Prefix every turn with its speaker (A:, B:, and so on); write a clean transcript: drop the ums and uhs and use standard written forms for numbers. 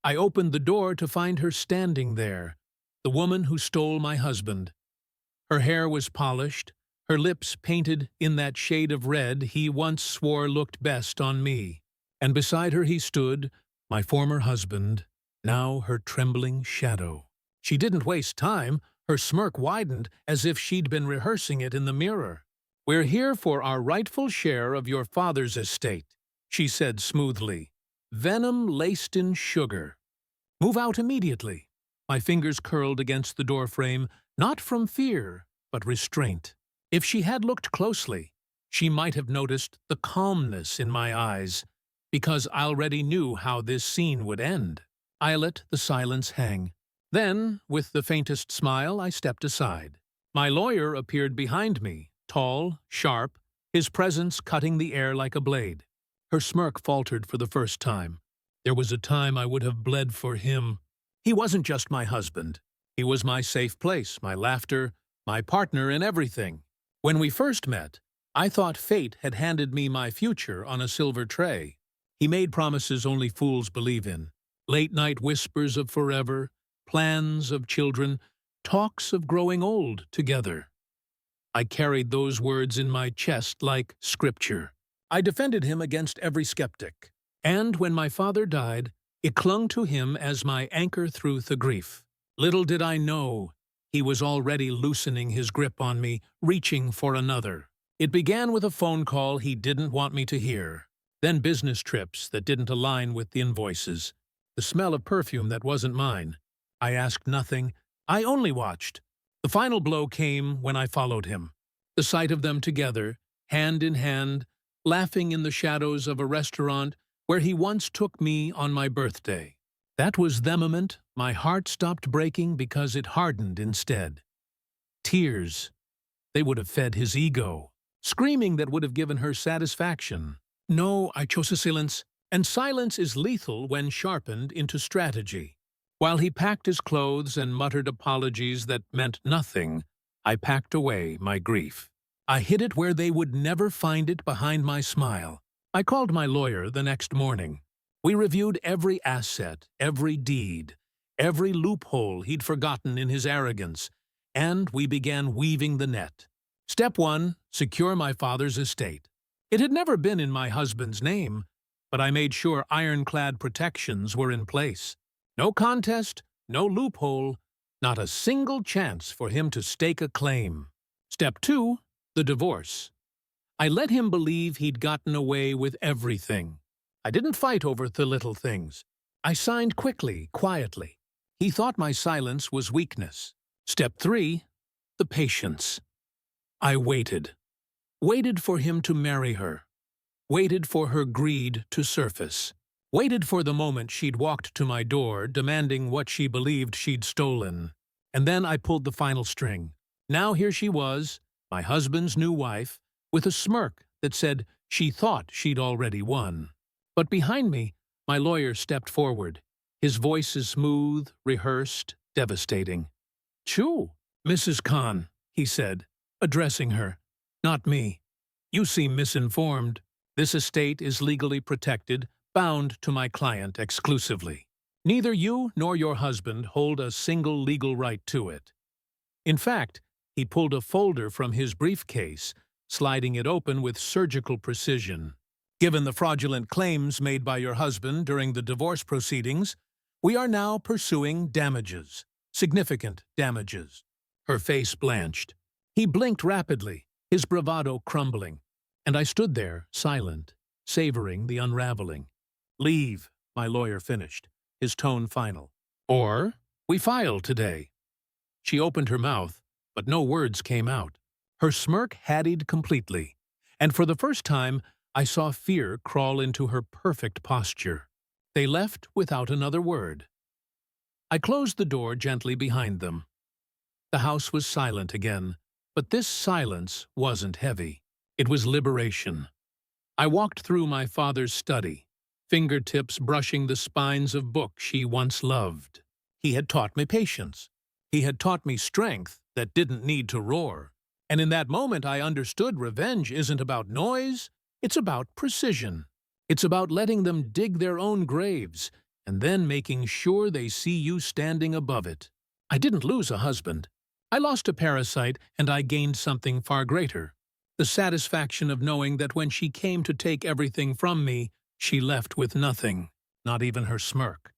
A: I opened the door to find her standing there, the woman who stole my husband. Her hair was polished, her lips painted in that shade of red he once swore looked best on me. And beside her he stood, my former husband, now her trembling shadow. She didn't waste time. Her smirk widened as if she'd been rehearsing it in the mirror. "We're here for our rightful share of your father's estate," she said smoothly. "Venom laced in sugar. Move out immediately." My fingers curled against the doorframe, not from fear, but restraint. If she had looked closely, she might have noticed the calmness in my eyes, because I already knew how this scene would end. I let the silence hang. Then, with the faintest smile, I stepped aside. My lawyer appeared behind me, tall, sharp, his presence cutting the air like a blade. Her smirk faltered for the first time. There was a time I would have bled for him. He wasn't just my husband. He was my safe place, my laughter, my partner in everything. When we first met, I thought fate had handed me my future on a silver tray. He made promises only fools believe in. Late-night whispers of forever, plans of children, talks of growing old together. I carried those words in my chest like scripture. I defended him against every skeptic. And when my father died, it clung to him as my anchor through the grief. Little did I know, he was already loosening his grip on me, reaching for another. It began with a phone call he didn't want me to hear, then business trips that didn't align with the invoices, the smell of perfume that wasn't mine. I asked nothing, I only watched. The final blow came when I followed him. The sight of them together, hand in hand, laughing in the shadows of a restaurant where he once took me on my birthday. That was the moment my heart stopped breaking because it hardened instead. Tears. They would have fed his ego. Screaming that would have given her satisfaction. No, I chose a silence, and silence is lethal when sharpened into strategy. While he packed his clothes and muttered apologies that meant nothing, I packed away my grief. I hid it where they would never find it behind my smile. I called my lawyer the next morning. We reviewed every asset, every deed, every loophole he'd forgotten in his arrogance, and we began weaving the net. Step 1, secure my father's estate. It had never been in my husband's name, but I made sure ironclad protections were in place. No contest, no loophole, not a single chance for him to stake a claim. Step 2, the divorce. I let him believe he'd gotten away with everything. I didn't fight over the little things. I signed quickly, quietly. He thought my silence was weakness. Step 3, the patience. I waited. Waited for him to marry her. Waited for her greed to surface. Waited for the moment she'd walked to my door, demanding what she believed she'd stolen. And then I pulled the final string. Now here she was, my husband's new wife, with a smirk that said she thought she'd already won. But behind me, my lawyer stepped forward. His voice is smooth, rehearsed, devastating. "Choo, Mrs. Khan," he said, addressing her. "Not me. You seem misinformed. This estate is legally protected, bound to my client exclusively. Neither you nor your husband hold a single legal right to it." In fact, he pulled a folder from his briefcase, sliding it open with surgical precision. "Given the fraudulent claims made by your husband during the divorce proceedings, we are now pursuing damages, significant damages." Her face blanched. He blinked rapidly, his bravado crumbling, and I stood there, silent, savoring the unraveling. "Leave," my lawyer finished, his tone final. "Or we file today." She opened her mouth, but no words came out. Her smirk haddied completely, and for the first time I saw fear crawl into her perfect posture. They left without another word. I closed the door gently behind them. The house was silent again, but this silence wasn't heavy. It was liberation. I walked through my father's study, fingertips brushing the spines of books she once loved. He had taught me patience. He had taught me strength that didn't need to roar. And in that moment I understood revenge isn't about noise, it's about precision. It's about letting them dig their own graves and then making sure they see you standing above it. I didn't lose a husband. I lost a parasite, and I gained something far greater. The satisfaction of knowing that when she came to take everything from me, she left with nothing, not even her smirk.